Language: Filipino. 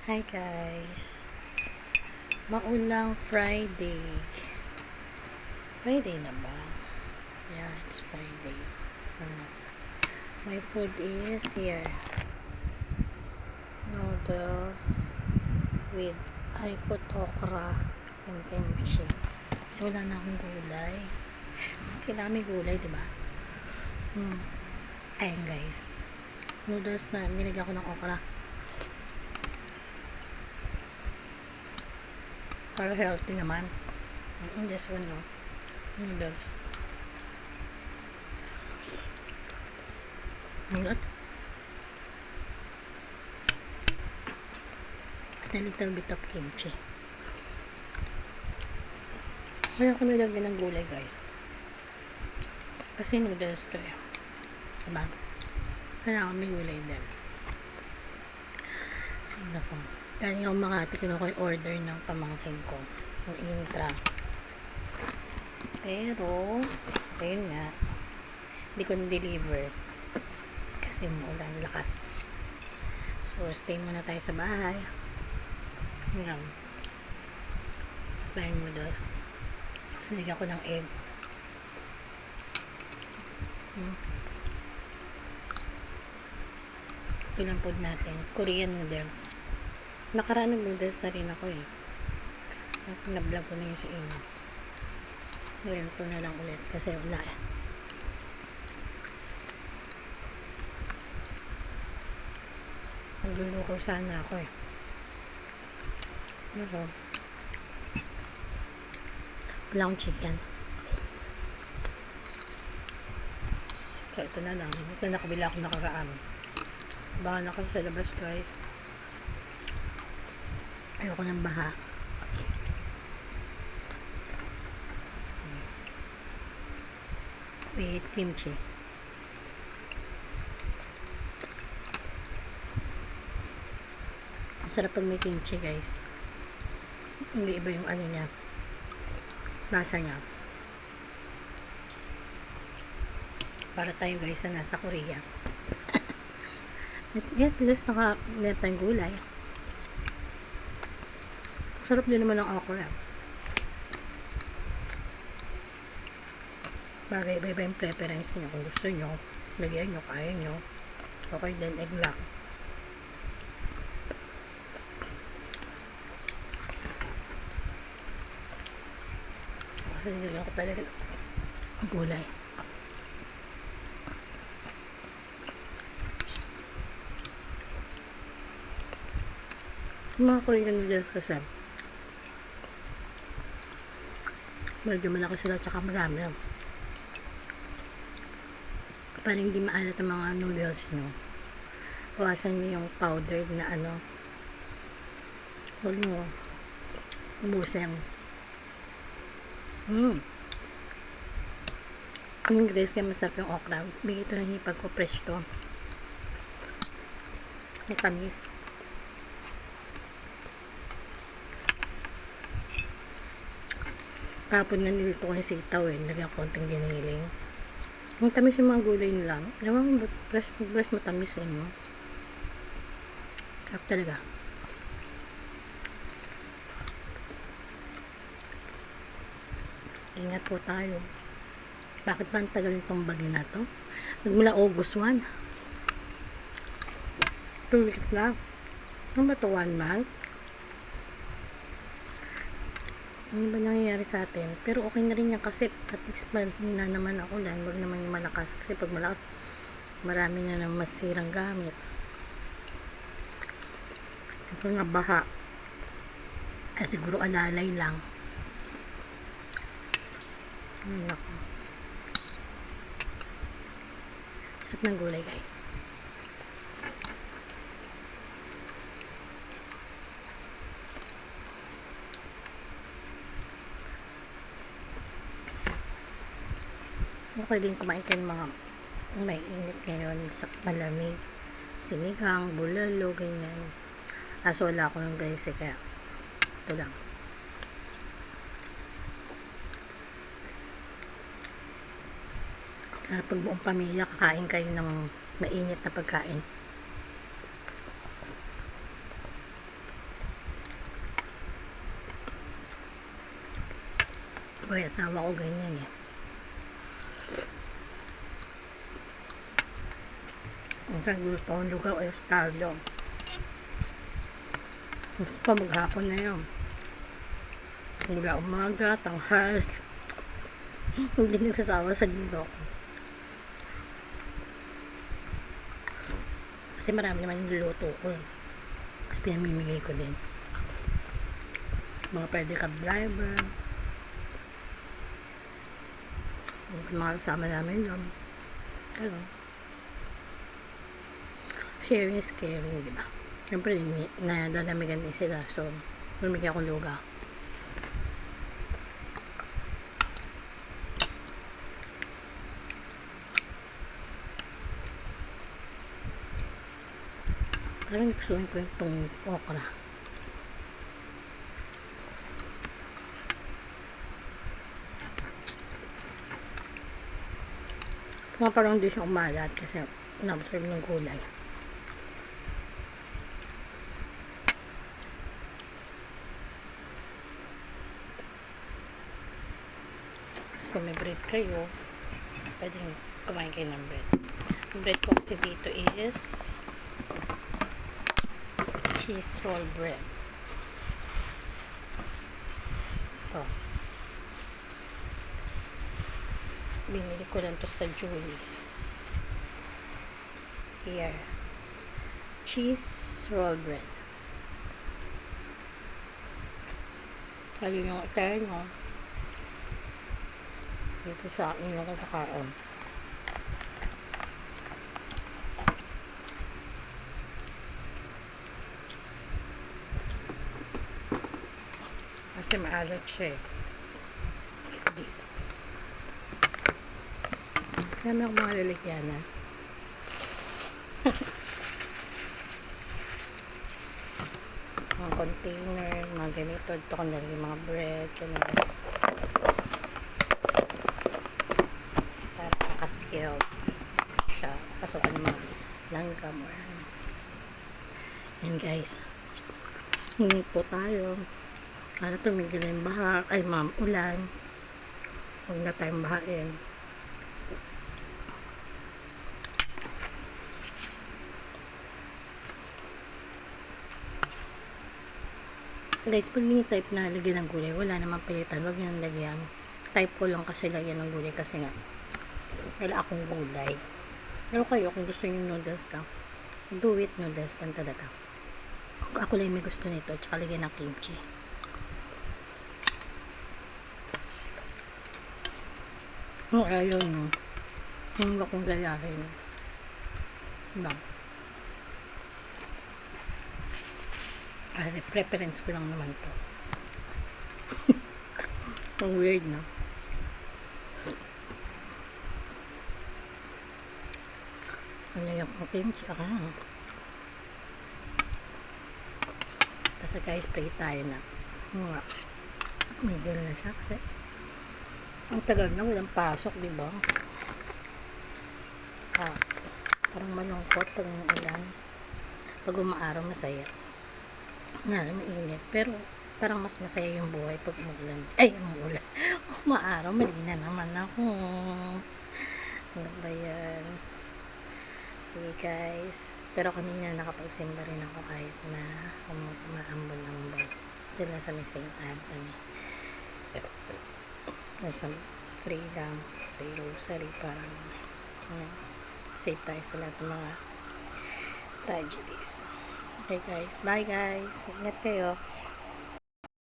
Hi guys, maulang Friday. Friday na ba? Yeah, it's Friday. My food is here. Noodles with I put okra and kimchi. Kasi wala na akong gulay. Kailangan may gulay, diba? Ayan guys. Noodles na nilagyan ko ng okra. Para healthy naman. This one, no? Noodles. At a little bit of kimchi. Kaya ko nilagyan ng gulay, guys. Kasi noodles to eh. Diba? Kailangan may gulay din. Ay, naku. Galing ako Makati, kinuha ko yung order ng pamangkin ko. Yung Intra. Pero, ayun nga. Hindi ko na-deliver. Kasi umulan, lakas. So, stay muna tayo sa bahay. Ayan. Plain noodles. Nilagyan ko ng egg. Ito lang food natin. Korean noodles. Nakaraan ng noodles na rin ako eh. Na-vlog ko na yung sa inyo. Ngayon ito na lang ulit. Kasi wala eh. Naglulukaw sana ako eh. Pero wala akong chicken. So ito na lang. Ito na nakabila ako nakaraan. Baka na kasi sa labas guys. Ayoko ng baha. With kimchi. Ang sarap pag may kimchi guys. Hindi iba yung ano niya. Lasa niya. Para tayo guys na nasa Korea. At least naka-net tayong gulay. Sarap din naman ng okra. Bagay, iba-iba yung preference nyo. Kung gusto nyo, lagyan nyo, kaya nyo. Okay din, egg lang. Kasi nilagyan ko talaga gulay. Mga Korean noodles kasi medyo malaki sila tsaka marami. Para hindi maalat ang mga noodles nyo, bawasan nyo yung powdered na ano. Huwag nyo ubusin. Kaming guys, kaya masarap yung okra. Bigay ito ng hipag ko, fresh to. Matamis. Kapon nga nilito ko yung sitaw eh. Lagyan ko konting giniling. Ang tamis yung mga gulay nila. Ewan ko, fresh matamis eh, no? Sarap talaga. Ingat po tayo. Bakit ba ang tagal nitong bagyo na to? Nagmula August 1. 2 weeks lang. Ano ba ito? 1 month? Ano ba nangyayari sa atin? Pero okay na rin yan kasi at least na naman ako lang. Wag naman yung malakas. Kasi pag malakas, marami na ng masirang gamit. Ito nga baha. Siguro alalay lang. Naku. Sarap ng gulay guys. Okay din kumain kayo mga may init ngayon sa malamig. Sinigang, bulalo, ganyan. Kaso wala ako ng guys eh, kaya ito lang. Para pag buong pamilya kakain kayo ng mainit na pagkain. Kaya asawa ko ganyan eh. Minsan gusto kong lugaw ay estado. Gusto ko maghapon na yun. Mula umaga, tanghal. Hindi nagsasawa sa lugaw. Kasi marami naman yung luluto ko. Kasi pinamimigay ko din. Mga pwede ka driver. Mga kasama namin yun. Ano? Sharing is caring, diba? Siyempre, nadadamigan din sila. So, mamigay akong lugaw. Parang gustuin ko itong okra. Parang hindi siya umalat kasi na-absorb ng gulay. Tapos kung may bread kayo, pwedeng kumain kayo ng bread. Ang bread ko kasi dito is cheese roll bread. Ito. Binili ko lang to sa Julie's. Here. Cheese roll bread. Kali yung itay mo. Dito sa akin yung kakakaan. Kasi maalat siya eh. Dito. Kaya may akong mga lalagyanan. Mga container, mga ganito. Ito ko na rin mga bread. Ganito. Para kakaskill siya. Pasukan mga langgam or ano. Yan guys. Hingi po tayo. Para tumigil yung baha. Ay ma'am, ulan. Huwag na tayong bahain. Guys, pag mini-type na lagyan ng gulay, wala namang pilitan. Huwag nyo lagyan. Type ko lang kasi lagyan ng gulay kasi nga wala akong gulay. Pero kayo, kung gusto nyo noodles lang, do it noodles lang talaga. Ako lang may gusto nito, tsaka lagyan ng kimchi. Kung ayaw nyo, hindi akong gayahin. Diba? Kasi preference ko lang naman to. Ang weird na. Ano yung kimchi? Basta guys, pray tayo na. Middle na siya kasi ang tagal na walang pasok, diba? Parang malungkot pag ulan. Pag umaaraw masaya. Nga na mainit. Pero parang mas masaya yung buhay pag umulan. Ay, umulan. Umaaraw, malina naman ako. Ano ba yan? Sige guys. Pero kanina nakapagsimba rin ako kahit na umaambon-ambon. Diyan na sa St. Anthony. Nasa pray lang. Pray rosary. Parang safe tayo sa lahat ng mga tragedies. Okay guys. Bye guys. Ingat kayo.